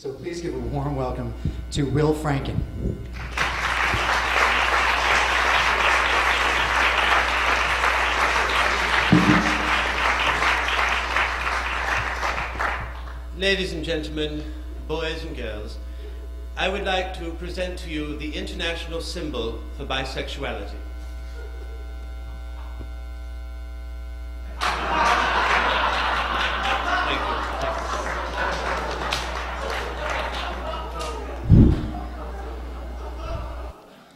So please give a warm welcome to Will Franken. Ladies and gentlemen, boys and girls, I would like to present to you the international symbol for bisexuality.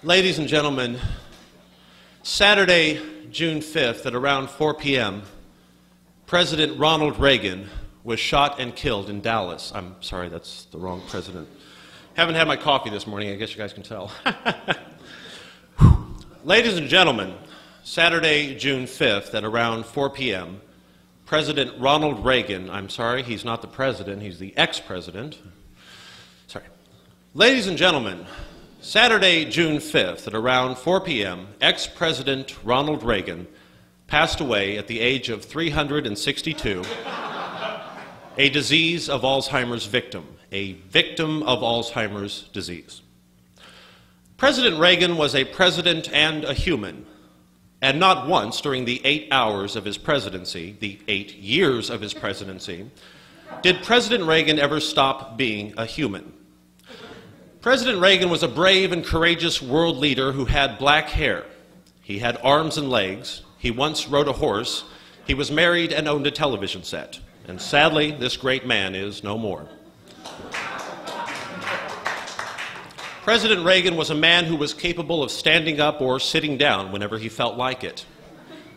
Ladies and gentlemen, Saturday, June 5th at around 4 p.m., President Ronald Reagan was shot and killed in Dallas. I'm sorry, that's the wrong president. Haven't had my coffee this morning, I guess you guys can tell. Ladies and gentlemen, Saturday, June 5th at around 4 p.m., President Ronald Reagan, I'm sorry, he's not the president, he's the ex-president. Sorry. Ladies and gentlemen, Saturday, June 5th at around 4 p.m., ex-president Ronald Reagan passed away at the age of 362, a disease of Alzheimer's victim, a victim of Alzheimer's disease. President Reagan was a president and a human, and not once during the 8 hours of his presidency, the 8 years of his presidency, did President Reagan ever stop being a human. President Reagan was a brave and courageous world leader who had black hair. He had arms and legs. He once rode a horse. He was married and owned a television set. And sadly, this great man is no more. President Reagan was a man who was capable of standing up or sitting down whenever he felt like it.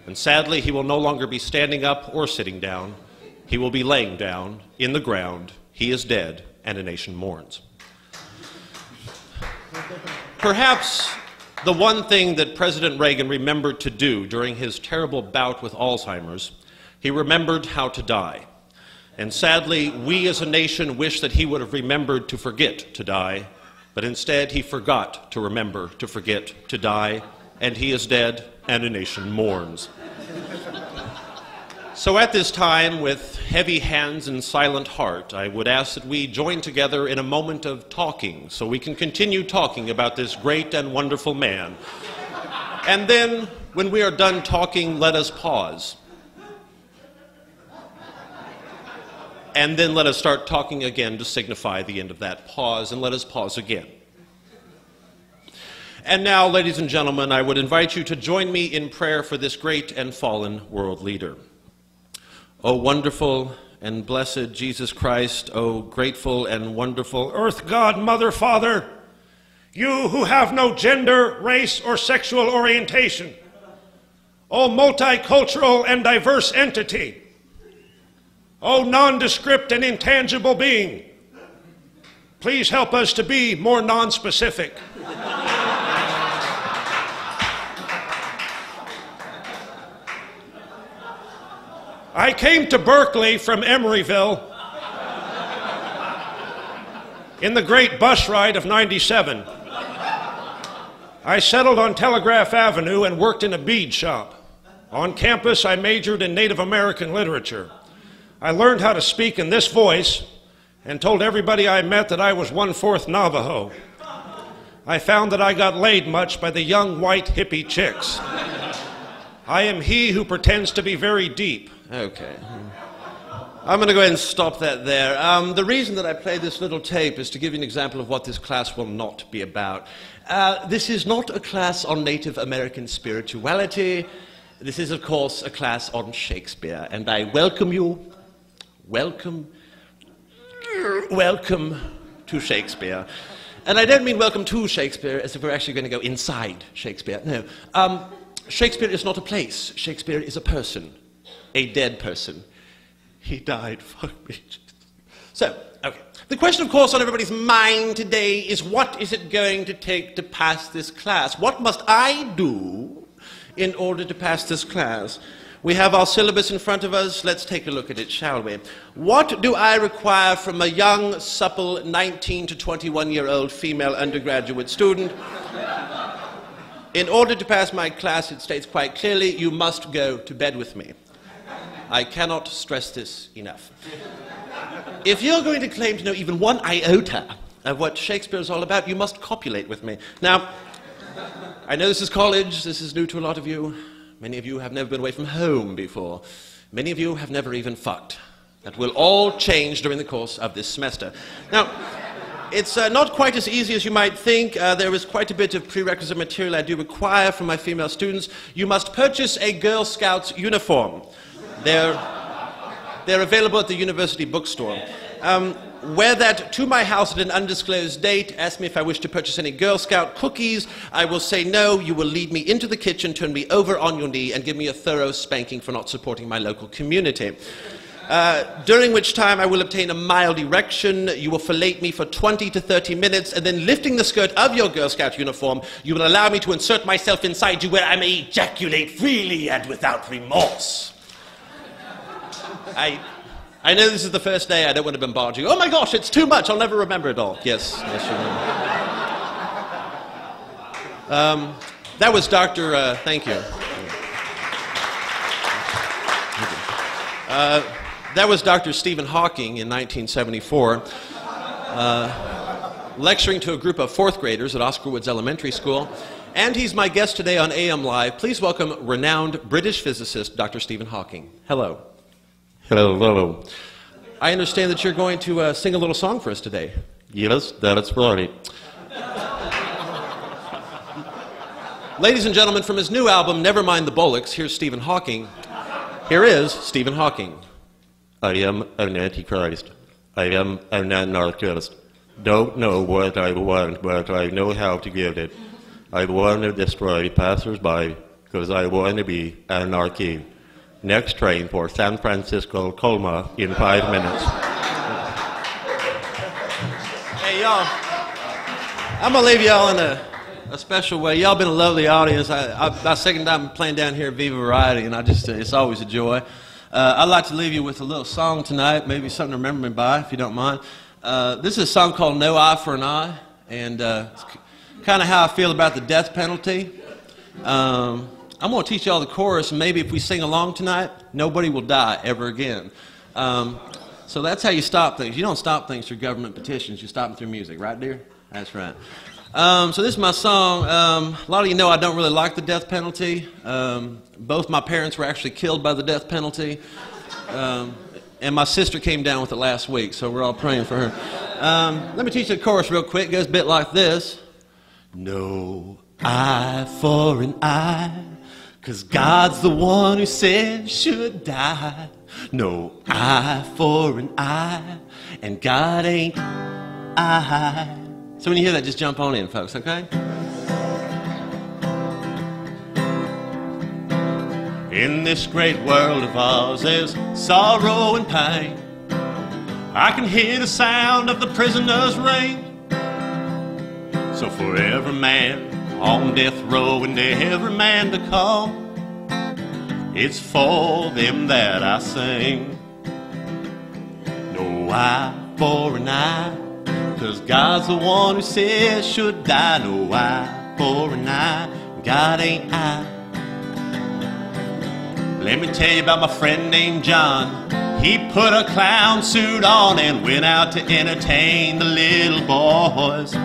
And sadly, he will no longer be standing up or sitting down. He will be laying down in the ground. He is dead, and a nation mourns. Perhaps the one thing that President Reagan remembered to do during his terrible bout with Alzheimer's, he remembered how to die. And sadly, we as a nation wish that he would have remembered to forget to die, but instead he forgot to remember to forget to die, and he is dead, and a nation mourns. So at this time, with heavy hands and silent heart, I would ask that we join together in a moment of talking so we can continue talking about this great and wonderful man. And then, when we are done talking, let us pause. And then let us start talking again to signify the end of that pause, and let us pause again. And now, ladies and gentlemen, I would invite you to join me in prayer for this great and fallen world leader. O wonderful and blessed Jesus Christ, O grateful and wonderful Earth God, Mother, Father, you who have no gender, race, or sexual orientation, O multicultural and diverse entity, O nondescript and intangible being, please help us to be more nonspecific. I came to Berkeley from Emeryville in the great bus ride of '97. I settled on Telegraph Avenue and worked in a bead shop. On campus, I majored in Native American literature. I learned how to speak in this voice and told everybody I met that I was 1/4 Navajo. I found that I got laid much by the young white hippie chicks. I am he who pretends to be very deep. Okay. I'm going to go ahead and stop that there. The reason that I play this little tape is to give you an example of what this class will not be about. This is not a class on Native American spirituality. This is, of course, a class on Shakespeare. And I welcome you, welcome to Shakespeare. And I don't mean welcome to Shakespeare as if we're actually going to go inside Shakespeare. No. Shakespeare is not a place. Shakespeare is a person. A dead person. He died. Fuck me. So, okay. The question, of course, on everybody's mind today is what is it going to take to pass this class? What must I do in order to pass this class? We have our syllabus in front of us. Let's take a look at it, shall we? What do I require from a young, supple, 19 to 21-year-old female undergraduate student? In order to pass my class, it states quite clearly, you must go to bed with me. I cannot stress this enough. If you're going to claim to know even one iota of what Shakespeare is all about, you must copulate with me. Now, I know this is college, this is new to a lot of you. Many of you have never been away from home before. Many of you have never even fucked. That will all change during the course of this semester. Now, it's not quite as easy as you might think. There is quite a bit of prerequisite material I do require from my female students. You must purchase a Girl Scouts uniform. They're available at the university bookstore. Wear that to my house at an undisclosed date. Ask me if I wish to purchase any Girl Scout cookies. I will say no. You will lead me into the kitchen, turn me over on your knee, and give me a thorough spanking for not supporting my local community. During which time I will obtain a mild erection. You will fillet me for 20 to 30 minutes, and then lifting the skirt of your Girl Scout uniform, you will allow me to insert myself inside you where I may ejaculate freely and without remorse. I know this is the first day. I don't want to bombard you. Oh my gosh, it's too much. I'll never remember it all. Yes, yes, you will. That was Dr. Thank you. That was Dr. Stephen Hawking in 1974, lecturing to a group of fourth graders at Oscar Woods Elementary School. And he's my guest today on AM Live. Please welcome renowned British physicist, Dr. Stephen Hawking. Hello. Hello, hello. I understand that you're going to sing a little song for us today. Yes, that's right. Ladies and gentlemen, from his new album, Never Mind the Bollocks, here's Stephen Hawking. Here is Stephen Hawking. I am an antichrist. I am an anarchist. Don't know what I want, but I know how to get it. I want to destroy passers-by because I want to be anarchy. Next train for San Francisco, Colma in 5 minutes. Hey, y'all. I'm going to leave y'all in a special way. Y'all been a lovely audience. My second time playing down here at Viva Variety, and it's always a joy. I'd like to leave you with a little song tonight, maybe something to remember me by, if you don't mind. This is a song called No Eye for an Eye, and it's kind of how I feel about the death penalty. I'm going to teach y'all the chorus, and maybe if we sing along tonight, nobody will die ever again. So that's how you stop things. You don't stop things through government petitions. You stop them through music. Right, dear? That's right. So this is my song. A lot of you know I don't really like the death penalty. Both my parents were actually killed by the death penalty. And my sister came down with it last week, so we're all praying for her. Let me teach you the chorus real quick. It goes a bit like this. No eye for an eye, 'cause God's the one who said should die. No eye for an eye, and God ain't I. So when you hear that, just jump on in, folks, okay? In this great world of ours, there's sorrow and pain. I can hear the sound of the prisoner's ring. So for every man on death row and every man to come, it's for them that I sing. No eye for an eye, 'cause God's the one who says should die. No eye for an eye, God ain't I. Let me tell you about my friend named John. He put a clown suit on and went out to entertain the little boys.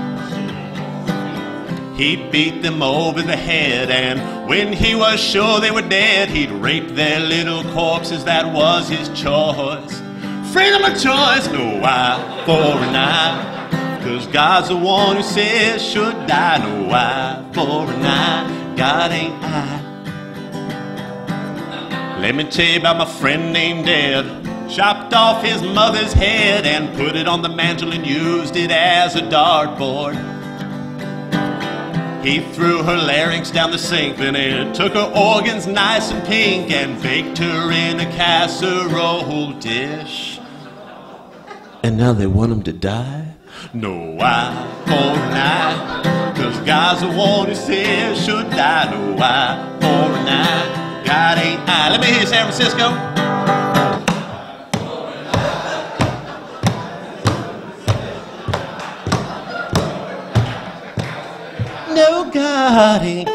He beat them over the head, and when he was sure they were dead, he'd rape their little corpses. That was his choice. Freedom of choice. No eye for an eye, 'cause God's the one who says should die. No eye for an eye, God ain't I. Let me tell you about my friend named Ed. Chopped off his mother's head and put it on the mantle and used it as a dartboard. He threw her larynx down the sink, then he took her organs nice and pink and baked her in a casserole dish. And now they want him to die? No eye for an eye, 'cause God's the one who says should die. No eye for an eye, God ain't I. Let me hear San Francisco. No, God ain't